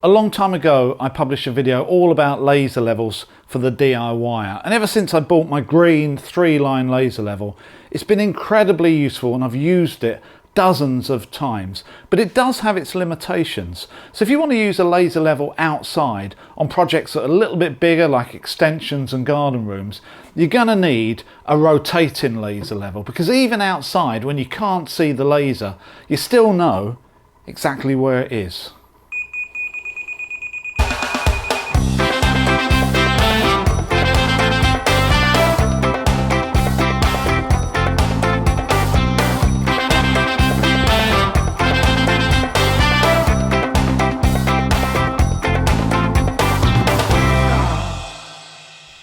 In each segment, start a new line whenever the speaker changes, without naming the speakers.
A long time ago, I published a video all about laser levels for the DIYer, and ever since I bought my green 3-line laser level, it's been incredibly useful and I've used it dozens of times, but it does have its limitations. So if you want to use a laser level outside on projects that are a little bit bigger, like extensions and garden rooms, you're going to need a rotating laser level, because even outside, when you can't see the laser, you still know exactly where it is.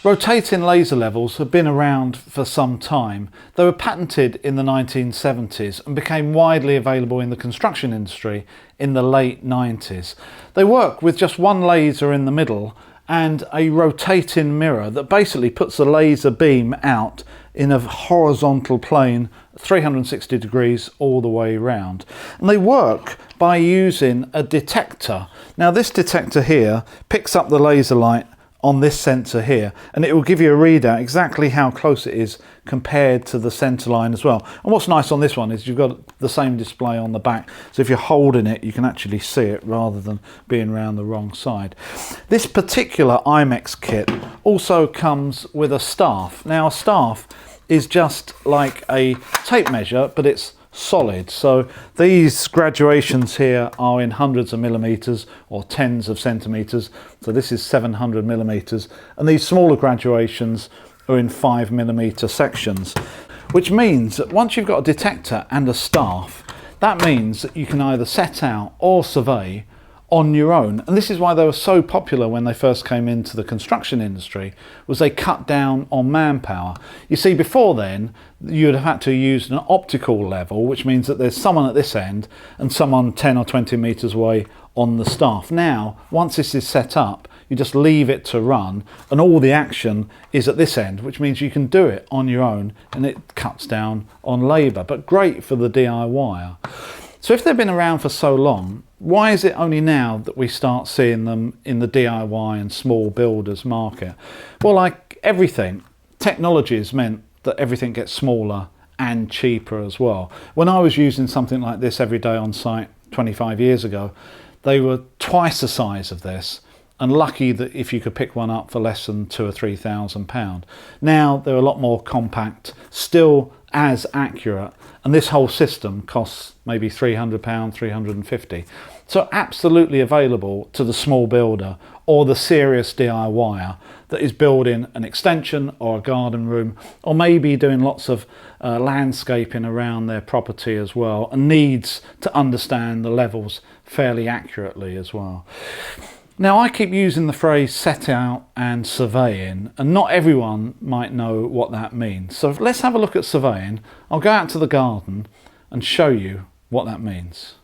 Rotating laser levels have been around for some time. They were patented in the 1970s and became widely available in the construction industry in the late 90s. They work with just one laser in the middle and a rotating mirror that basically puts the laser beam out in a horizontal plane 360 degrees all the way around. And they work by using a detector. Now this detector here picks up the laser light on this sensor here, and it will give you a readout exactly how close it is compared to the center line as well. And what's nice on this one is you've got the same display on the back, so if you're holding it you can actually see it rather than being around the wrong side. This particular Imex kit also comes with a staff. Now a staff is just like a tape measure, but it's solid. So these graduations here are in hundreds of millimeters or tens of centimeters. So this is 700 millimeters, and these smaller graduations are in 5mm sections, which means that once you've got a detector and a staff, that means that you can either set out or survey on your own. And this is why they were so popular when they first came into the construction industry, was they cut down on manpower. You see, before then you'd have had to use an optical level, which means that there's someone at this end and someone 10 or 20 meters away on the staff. Now once this is set up, you just leave it to run and all the action is at this end, which means you can do it on your own and it cuts down on labor, but great for the DIYer. So if they've been around for so long, why is it only now that we start seeing them in the DIY and small builders market? Well, like everything, technology has meant that everything gets smaller and cheaper as well. When I was using something like this every day on site 25 years ago, they were twice the size of this, and lucky that if you could pick one up for less than £2,000 or £3,000. Now they're a lot more compact, still as accurate, and this whole system costs maybe £300, £350. So absolutely available to the small builder or the serious DIYer that is building an extension or a garden room, or maybe doing lots of landscaping around their property as well, and needs to understand the levels fairly accurately as well. Now I keep using the phrase set out and surveying, and not everyone might know what that means. So let's have a look at surveying. I'll go out to the garden and show you what that means.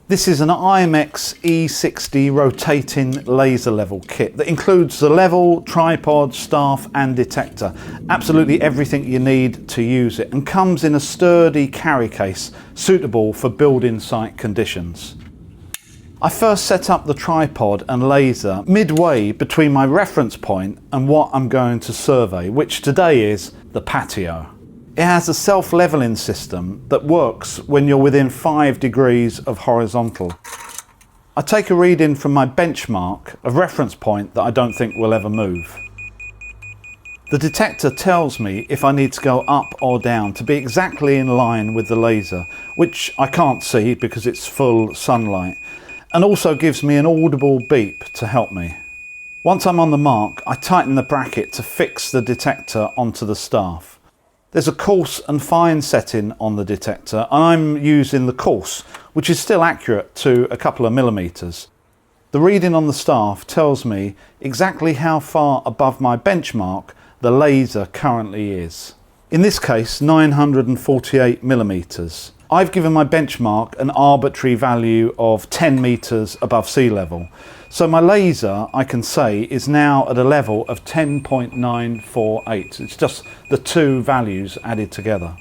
This is an Imex E60 rotating laser level kit that includes the level, tripod, staff and detector. Absolutely everything you need to use it, and comes in a sturdy carry case suitable for building site conditions. I first set up the tripod and laser midway between my reference point and what I'm going to survey, which today is the patio. It has a self-leveling system that works when you're within 5 degrees of horizontal. I take a reading from my benchmark, a reference point that I don't think will ever move. The detector tells me if I need to go up or down to be exactly in line with the laser, which I can't see because it's full sunlight, and also gives me an audible beep to help me. Once I'm on the mark, I tighten the bracket to fix the detector onto the staff. There's a coarse and fine setting on the detector, and I'm using the coarse, which is still accurate to a couple of millimeters. The reading on the staff tells me exactly how far above my benchmark the laser currently is. In this case, 948 millimeters. I've given my benchmark an arbitrary value of 10 meters above sea level. So my laser, I can say, is now at a level of 10.948. It's just the two values added together.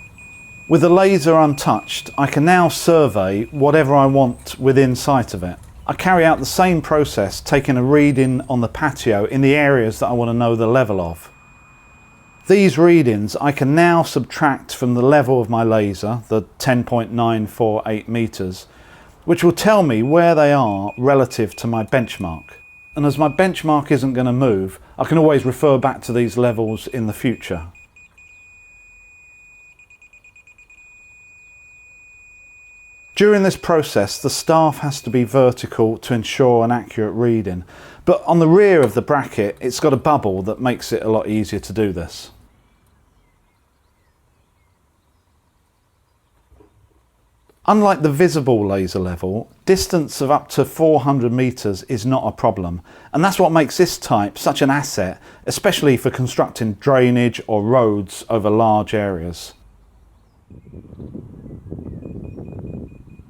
With the laser untouched, I can now survey whatever I want within sight of it. I carry out the same process, taking a reading on the patio in the areas that I want to know the level of. These readings I can now subtract from the level of my laser, the 10.948 meters, which will tell me where they are relative to my benchmark. And as my benchmark isn't going to move, I can always refer back to these levels in the future. During this process, the staff has to be vertical to ensure an accurate reading, but on the rear of the bracket, it's got a bubble that makes it a lot easier to do this. Unlike the visible laser level, distance of up to 400 meters is not a problem, and that's what makes this type such an asset, especially for constructing drainage or roads over large areas.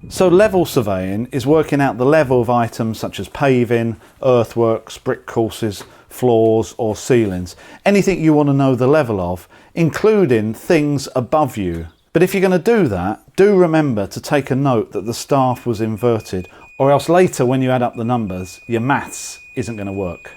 So level surveying is working out the level of items such as paving, earthworks, brick courses, floors or ceilings. Anything you want to know the level of, including things above you. But if you're going to do that, do remember to take a note that the staff was inverted, or else later when you add up the numbers, your maths isn't going to work.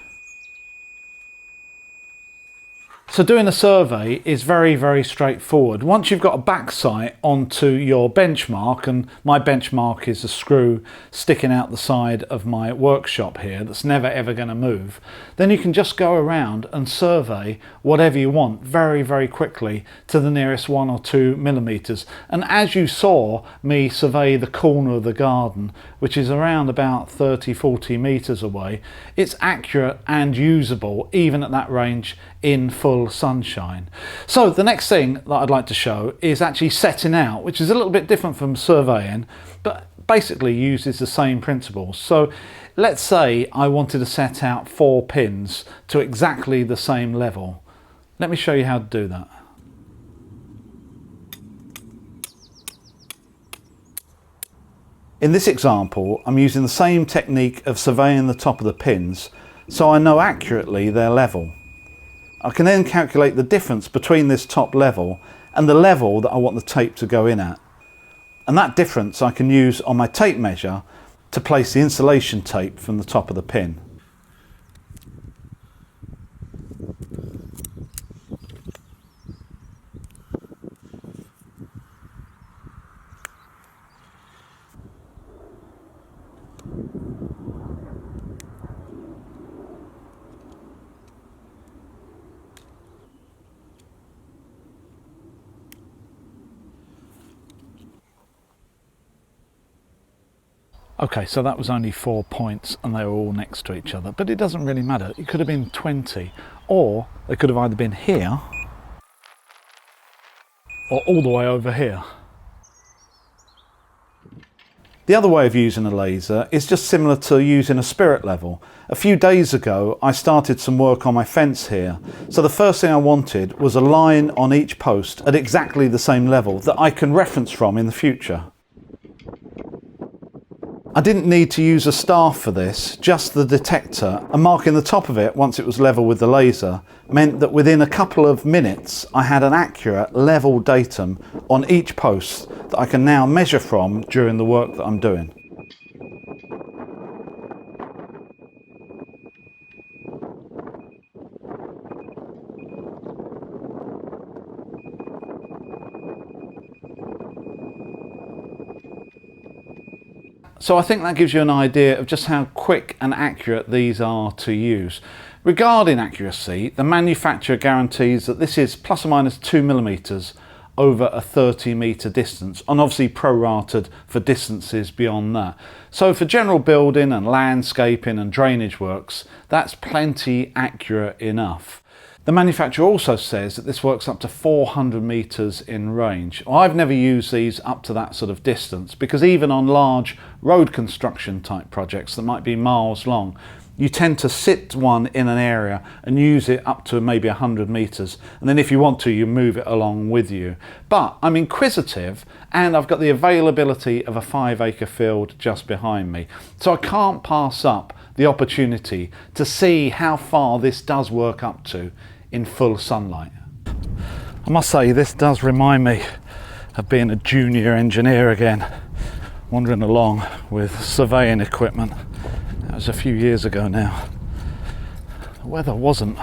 So doing a survey is very, very straightforward. Once you've got a backsight onto your benchmark, and my benchmark is a screw sticking out the side of my workshop here that's never ever going to move, then you can just go around and survey whatever you want very, very quickly to the nearest 1 or 2 millimeters. And as you saw me survey the corner of the garden, which is around about 30-40 meters away, it's accurate and usable even at that range in full sunshine. So the next thing that I'd like to show is actually setting out, which is a little bit different from surveying, but basically uses the same principles. So let's say I wanted to set out 4 pins to exactly the same level. Let me show you how to do that. In this example, I'm using the same technique of surveying the top of the pins, so I know accurately their level. I can then calculate the difference between this top level and the level that I want the tape to go in at. And that difference I can use on my tape measure to place the insulation tape from the top of the pin. Okay, so that was only 4 points and they were all next to each other, but it doesn't really matter. It could have been 20, or they could have either been here or all the way over here. The other way of using a laser is just similar to using a spirit level. A few days ago I started some work on my fence here, so the first thing I wanted was a line on each post at exactly the same level that I can reference from in the future. I didn't need to use a staff for this, just the detector, and marking the top of it once it was level with the laser meant that within a couple of minutes I had an accurate level datum on each post that I can now measure from during the work that I'm doing. So I think that gives you an idea of just how quick and accurate these are to use. Regarding accuracy, the manufacturer guarantees that this is plus or minus 2 millimeters over a 30 meter distance, and obviously prorated for distances beyond that. So for general building and landscaping and drainage works, that's plenty accurate enough. The manufacturer also says that this works up to 400 meters in range. Well, I've never used these up to that sort of distance, because even on large road construction type projects that might be miles long, you tend to sit one in an area and use it up to maybe 100 meters, and then if you want to, you move it along with you. But I'm inquisitive, and I've got the availability of a 5-acre field just behind me, so I can't pass up the opportunity to see how far this does work up to in full sunlight. I must say, this does remind me of being a junior engineer again, wandering along with surveying equipment. was a few years ago now. The weather wasn't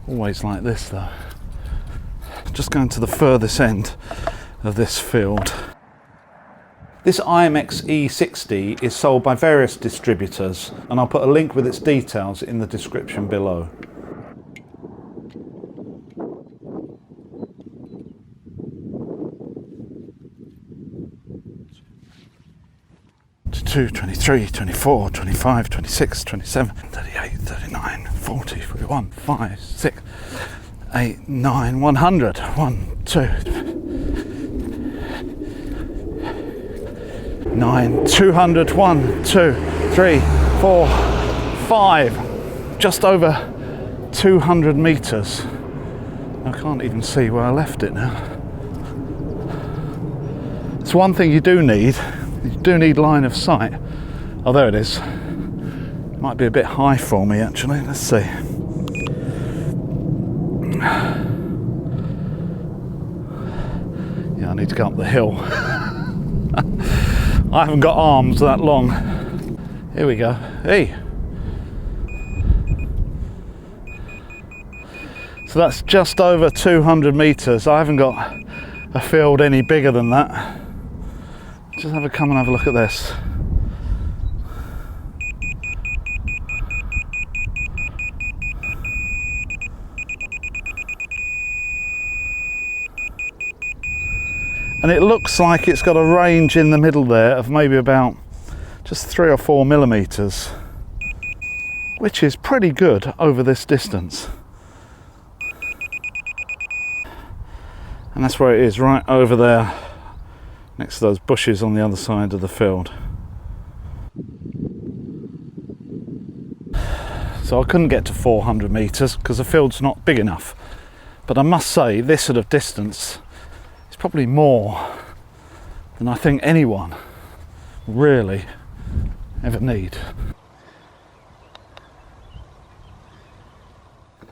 always like this though. Just going to the furthest end of this field. This Imex E60 is sold by various distributors, and I'll put a link with its details in the description below. 23, 24, 25, 26, 27, 38, 39, 40, 41, 5, 6, 8, 9, 100. 1, 2, 9, 200, 1, 2, 3, 4, 5. Just over 200 meters. I can't even see where I left it now. It's one thing you do need. You do need line of sight. Oh, there it is. Might be a bit high for me actually. Let's see. Yeah, I need to go up the hill. I haven't got arms that long. Here we go. Hey. So that's just over 200 meters. I haven't got a field any bigger than that. Just come and have a look at this. And it looks like it's got a range in the middle there of maybe about just 3 or 4 millimeters, which is pretty good over this distance. And that's where it is, right over there, next to those bushes on the other side of the field. So I couldn't get to 400 meters because the field's not big enough. But I must say, this sort of distance is probably more than I think anyone really ever need.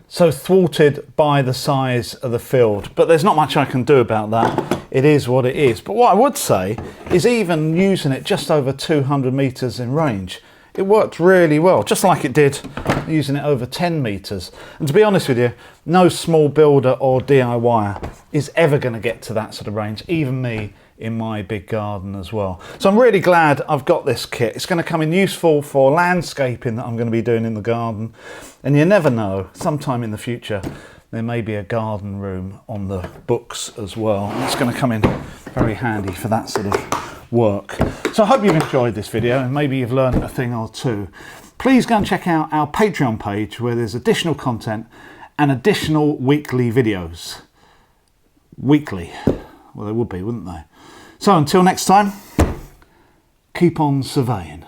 So thwarted by the size of the field, but there's not much I can do about that. It is what it is. But what I would say is, even using it just over 200 meters in range, it worked really well, just like it did using it over 10 meters. And to be honest with you, no small builder or DIYer is ever going to get to that sort of range, even me in my big garden as well. So I'm really glad I've got this kit. It's going to come in useful for landscaping that I'm going to be doing in the garden. And you never know, sometime in the future, there may be a garden room on the books as well. And it's going to come in very handy for that sort of work. So I hope you've enjoyed this video and maybe you've learned a thing or two. Please go and check out our Patreon page where there's additional content and additional weekly videos. Weekly. Well, they would be, wouldn't they? So until next time, keep on surveying.